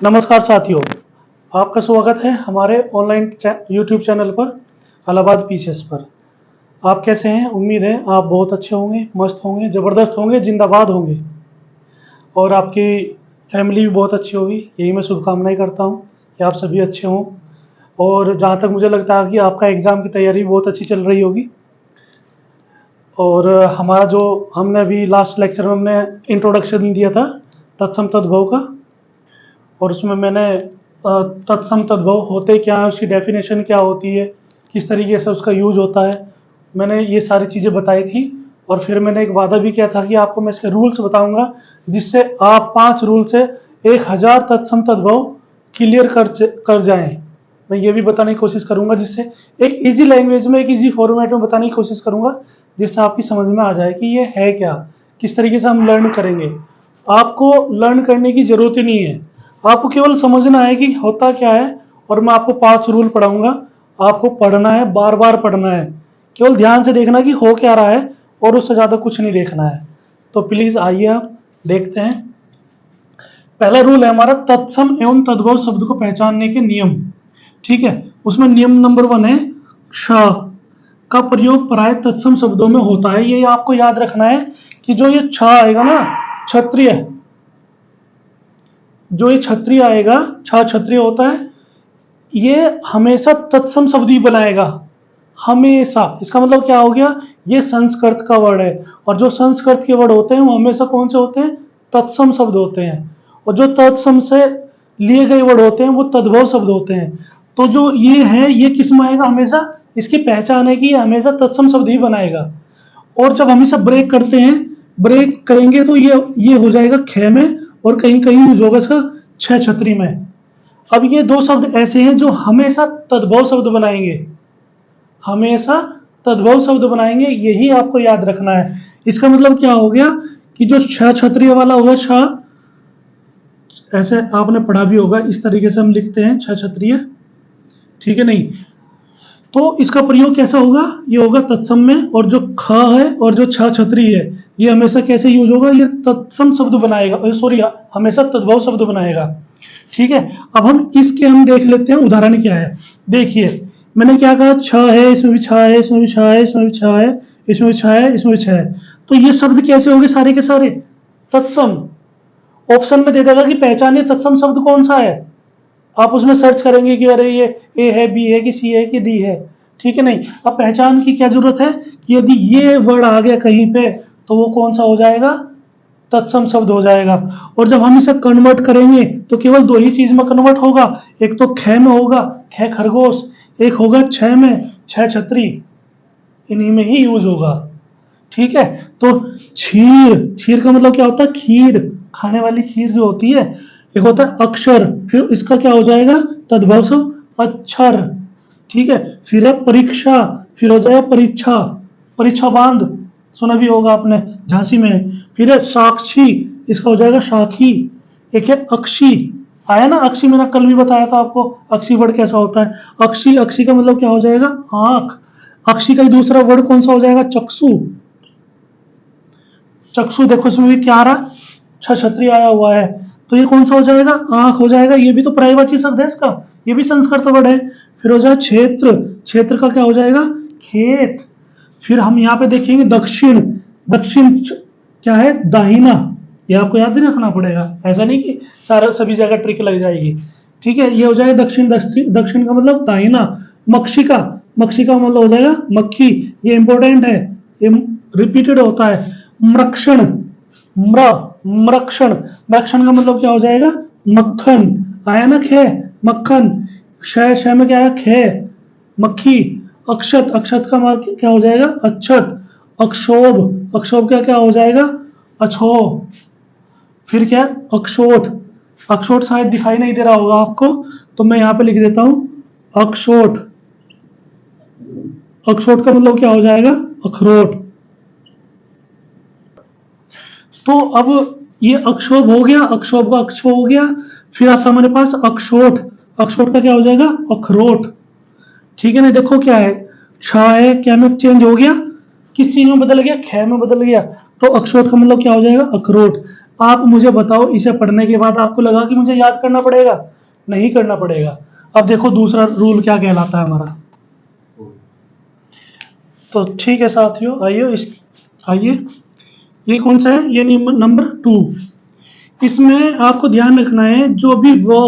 नमस्कार साथियों, आपका स्वागत है हमारे ऑनलाइन यूट्यूब चैनल पर इलाहाबाद पीसीएस पर। आप कैसे हैं? उम्मीद है आप बहुत अच्छे होंगे, मस्त होंगे, ज़बरदस्त होंगे, जिंदाबाद होंगे और आपकी फैमिली भी बहुत अच्छी होगी। यही मैं शुभकामनाएं करता हूं कि आप सभी अच्छे हों। और जहां तक मुझे लगता है कि आपका एग्ज़ाम की तैयारी बहुत अच्छी चल रही होगी। और हमारा जो हमने अभी लास्ट लेक्चर में हमने इंट्रोडक्शन दिया था तत्सम तद्भव का, और उसमें मैंने तत्सम तद्भव होते क्या है, उसकी डेफिनेशन क्या होती है, किस तरीके से उसका यूज होता है, मैंने ये सारी चीज़ें बताई थी। और फिर मैंने एक वादा भी किया था कि आपको मैं इसके रूल्स बताऊंगा, जिससे आप 5 रूल से 1000 तत्सम तद्भव क्लियर कर जाएं। मैं ये भी बताने की कोशिश करूंगा, जिससे एक इजी लैंग्वेज में, एक इजी फॉर्मेट में बताने की कोशिश करूंगा, जिससे आपकी समझ में आ जाए कि ये है क्या, किस तरीके से हम लर्न करेंगे। आपको लर्न करने की जरूरत ही नहीं है, आपको केवल समझना है कि होता क्या है। और मैं आपको 5 रूल पढ़ाऊंगा, आपको पढ़ना है, बार बार पढ़ना है, केवल ध्यान से देखना कि हो क्या रहा है, और उससे ज्यादा कुछ नहीं देखना है। तो प्लीज आइए आप देखते हैं। पहला रूल है हमारा तत्सम एवं तद्भव शब्द को पहचानने के नियम। ठीक है, उसमें नियम नंबर 1 है क्ष का प्रयोग प्राय तत्सम शब्दों में होता है। ये आपको याद रखना है कि जो ये छ आएगा ना, क्षत्रिय, जो ये क्षत्रिय आएगा, छ क्षत्रिय होता है, ये हमेशा तत्सम शब्द ही बनाएगा, हमेशा। इसका मतलब क्या हो गया, ये संस्कृत का वर्ड है, और जो संस्कृत के वर्ड होते हैं वो हमेशा कौन से होते हैं, तत्सम शब्द होते हैं। और जो तत्सम से लिए गए वर्ड होते हैं वो तद्भव शब्द होते हैं। तो जो ये है, ये किस में आएगा, हमेशा इसकी पहचान है कि ये हमेशा तत्सम शब्द ही बनाएगा। और जब हम इसे ब्रेक करते हैं, ब्रेक करेंगे तो ये हो जाएगा ख में, और कहीं कहीं यूज होगा इसका छ छत्री में। अब ये 2 शब्द ऐसे हैं जो हमेशा तद्भव शब्द बनाएंगे, हमेशा तद्भव शब्द बनाएंगे, यही आपको याद रखना है। इसका मतलब क्या हो गया कि जो छ क्षत्रिय वाला होगा, छ, ऐसे आपने पढ़ा भी होगा, इस तरीके से हम लिखते हैं छ क्षत्रिय, ठीक है नहीं। तो इसका प्रयोग कैसा होगा, ये होगा तत्सम में, और जो ख है और जो छ क्षत्रिय है ये हमेशा कैसे यूज होगा, ये तत्सम शब्द बनाएगा, सॉरी हमेशा तद्भव शब्द बनाएगा। ठीक है, अब हम इसके हम देख लेते हैं उदाहरण क्या है। देखिए मैंने क्या कहा, छ है, इसमें भी छ है, इसमें भी छ है, इसमें भी छ है, इसमें भी छ है, इसमें भी छ है। तो ये शब्द कैसे होंगे, सारे के सारे तत्सम। ऑप्शन में दे देगा कि पहचानिए तत्सम शब्द कौन सा है, आप उसमें सर्च करेंगे कि अरे ये ए है, बी है, कि सी है, कि डी है, ठीक है नहीं। अब पहचान की क्या जरूरत है कि यदि ये वर्ड आ गया कहीं पे तो वो कौन सा हो जाएगा, तत्सम शब्द हो जाएगा। और जब हम इसे कन्वर्ट करेंगे तो केवल 2 ही चीज में कन्वर्ट होगा, एक तो ख में होगा, ख खरगोश, एक होगा छ में, छ छतरी, इन्हीं में ही यूज होगा। ठीक है, तो क्षीर, क्षीर का मतलब क्या होता है, खीर, खाने वाली खीर जो होती है। एक होता है अक्षर, फिर इसका क्या हो जाएगा, तद्भव शब्द अक्षर। ठीक है, फिर है परीक्षा, फिर हो जाएगा परीक्षा, परीक्षा बांध, सुना भी होगा आपने, झांसी में। फिर है साक्षी, इसका हो जाएगा साखी। एक है अक्षी, आया ना अक्षी, मैंने कल भी बताया था आपको अक्षी वर्ड कैसा होता है। अक्षी, अक्षी का मतलब क्या हो जाएगा, आंख। अक्षी का दूसरा वर्ड कौन सा हो जाएगा, चक्षु। चक्षु देखो इसमें भी क्या आ रहा, क्षत्रिय आया हुआ है, तो ये कौन सा हो जाएगा, आंख हो जाएगा। ये भी तो पर्यायवाची शब्द है इसका, ये भी संस्कृत वर्ड है। फिर हो जाएगा क्षेत्र, क्षेत्र का क्या हो जाएगा, खेत। फिर हम यहाँ पे देखेंगे दक्षिण, दक्षिण क्या है, दाहिना। ये आपको याद ही रखना पड़ेगा, ऐसा नहीं कि सारा सभी जगह ट्रिक लग जाएगी। ठीक है, ये हो जाएगा दक्षिण, दक्षिण का मतलब दाहिना। मक्षिका, मक्षिका मतलब हो जाएगा मक्खी, ये इंपॉर्टेंट है, ये रिपीटेड होता है। मृक्षण, मृक्षण, मृक्षण का मतलब क्या हो जाएगा, मक्खन, आया ना खे, मक्खन। क्षय में क्या है, खे, मक्खी। अक्षत, अक्षत का मतलब क्या हो जाएगा, अच्छत। अक्षोभ, अक्षोभ का क्या हो जाएगा, अछोह। फिर क्या, अक्षोट, अक्षोट शायद दिखाई नहीं दे रहा होगा आपको, तो मैं यहां पे लिख देता हूं अक्षोट। अक्षोट का मतलब क्या हो जाएगा, अखरोट। तो अब ये अक्षोभ हो गया, अक्षोभ का अक्षो हो गया। फिर आता हमारे पास अक्षोट, अक्षोट का क्या हो जाएगा, अखरोट। ठीक है ना, देखो क्या है, छ है, क्या में चेंज हो गया, किस चीज में बदल गया, ख में बदल गया, तो अक्षरोट का मतलब क्या हो जाएगा, अखरोट। आप मुझे बताओ, इसे पढ़ने के बाद आपको लगा कि मुझे याद करना पड़ेगा? नहीं करना पड़ेगा। अब देखो दूसरा रूल क्या कहलाता है हमारा। तो ठीक है साथियों, आइए ये कौन सा है? ये नंबर 2। इसमें आपको ध्यान रखना है, जो भी वो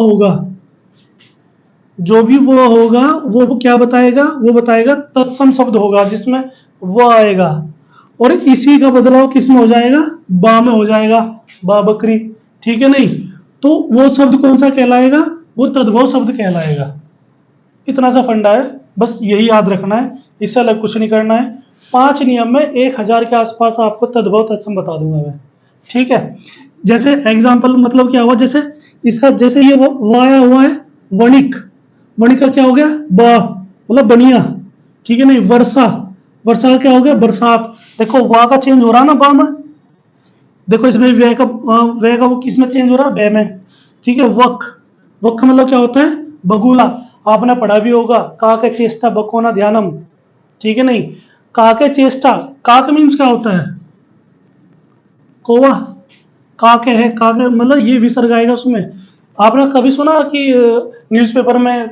होगा वो क्या बताएगा? वो बताएगा तत्सम शब्द होगा जिसमें वो आएगा, और इसी का बदलाव किस में हो जाएगा? बा में हो जाएगा, बा बकरी। ठीक है नहीं? तो वो शब्द कौन सा कहलाएगा? वो तद्भव शब्द कहलाएगा। इतना सा फंडा है, बस यही याद रखना है, इससे अलग कुछ नहीं करना है। 5 नियम में 1000 के आसपास आपको तद्भव तत्सम बता दूंगा मैं। ठीक है? जैसे एग्जाम्पल मतलब क्या हुआ, जैसे इसका जैसे ये वो आया हुआ है वणिक, वणिक का क्या हो गया? बा मतलब बनिया। ठीक है नहीं? वर्षा, वर्षा का क्या हो गया? बरसात। देखो वा का चेंज हो रहा ना बा में, देखो इसमें वे का वो किस में चेंज हो रहा है? बे में। ठीक है? वक, वक का मतलब क्या होता है? बगुला। आपने पढ़ा भी होगा, का के चेष्टा बकोना ध्यानम। ठीक है नहीं? का के चेष्टा, काक मीन्स क्या होता है? कोवा। काके है, काके मतलब ये विसर्ग आएगा उसमें। आपने कभी सुना कि न्यूज़पेपर में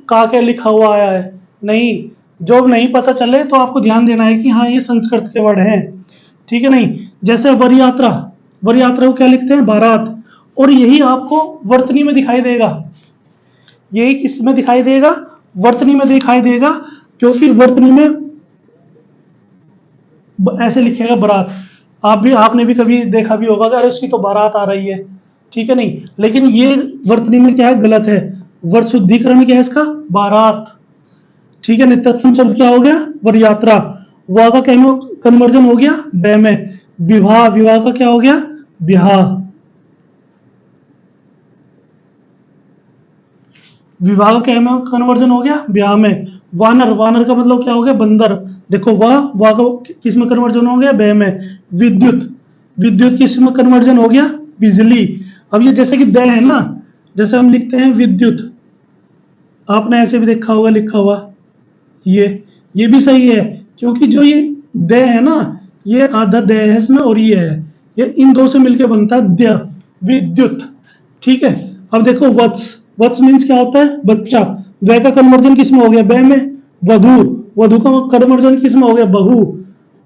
काके लिखा हुआ आया है? नहीं। जो नहीं पता चले तो आपको ध्यान देना है कि हाँ ये संस्कृत के वर्ड हैं। ठीक है नहीं? जैसे वर यात्रा, वर यात्रा को क्या लिखते हैं? बारात। और यही आपको वर्तनी में दिखाई देगा, यही किसमें दिखाई देगा? वर्तनी में दिखाई देगा, क्योंकि वर्तनी में ऐसे लिखेगा बारात। आपने भी कभी देखा भी होगा कि अरे उसकी तो बारात आ रही है। ठीक है नहीं? लेकिन ये वर्तनी में क्या है? गलत है। वर्त शुद्धिकरण क्या है इसका? बारात। ठीक है नहीं? तत्सम शब्द क्या हो गया? वर यात्रा। वा का कन्वर्जन हो गया बे में। विवाह, विवाह का क्या हो गया? ब्याह। विवाह का क्या में कन्वर्जन हो गया? ब्याह में। वानर, वानर का मतलब क्या हो गया? बंदर। देखो वाह, वाह का किस में कन्वर्जन हो गया? बे में। विद्युत, विद्युत किस में कन्वर्जन हो गया? बिजली। अब ये जैसे कि दे है ना, जैसे हम लिखते हैं विद्युत, आपने ऐसे भी देखा होगा लिखा हुआ, ये भी सही है, क्योंकि जो ये दे है ना, ये आधा दे है इसमें और ये है, ये इन दो से मिलकर बनता है द्य, विद्युत। ठीक है? अब देखो वत्स, वत्स मीन्स क्या होता है? बच्चा। वे का कन्वर्जन किस में हो गया? बे में। वधु, वधु का कन्वर्जन किस में हो गया? बहु।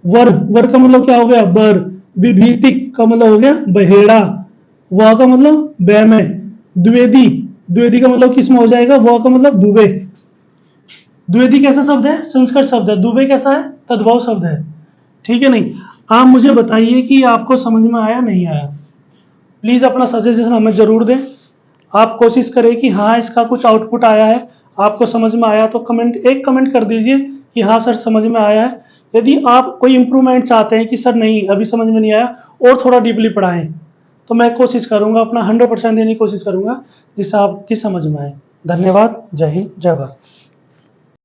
वर, वर का मतलब क्या हो गया? बर। विभीतिक का मतलब हो गया? बहेड़ा। वा का मतलब बे में। द्विवेदी, द्विवेदी का मतलब किस में हो जाएगा? वा का मतलब दुबे। द्विवेदी कैसा शब्द है? संस्कृत शब्द है। दुबे कैसा है? तद्भव शब्द है। ठीक है नहीं? आप मुझे बताइए कि आपको समझ में आया नहीं आया। प्लीज अपना सजेशन हमें जरूर दें। आप कोशिश करें कि हाँ इसका कुछ आउटपुट आया है, आपको समझ में आया तो एक कमेंट कर दीजिए कि हाँ सर समझ में आया है। यदि आप कोई इंप्रूवमेंट चाहते हैं कि सर नहीं अभी समझ में नहीं आया और थोड़ा डीपली पढ़ाएं, तो मैं कोशिश करूंगा, अपना 100% देने की कोशिश करूंगा जिससे आपकी समझ में आए। धन्यवाद। जय हिंद, जय भारत।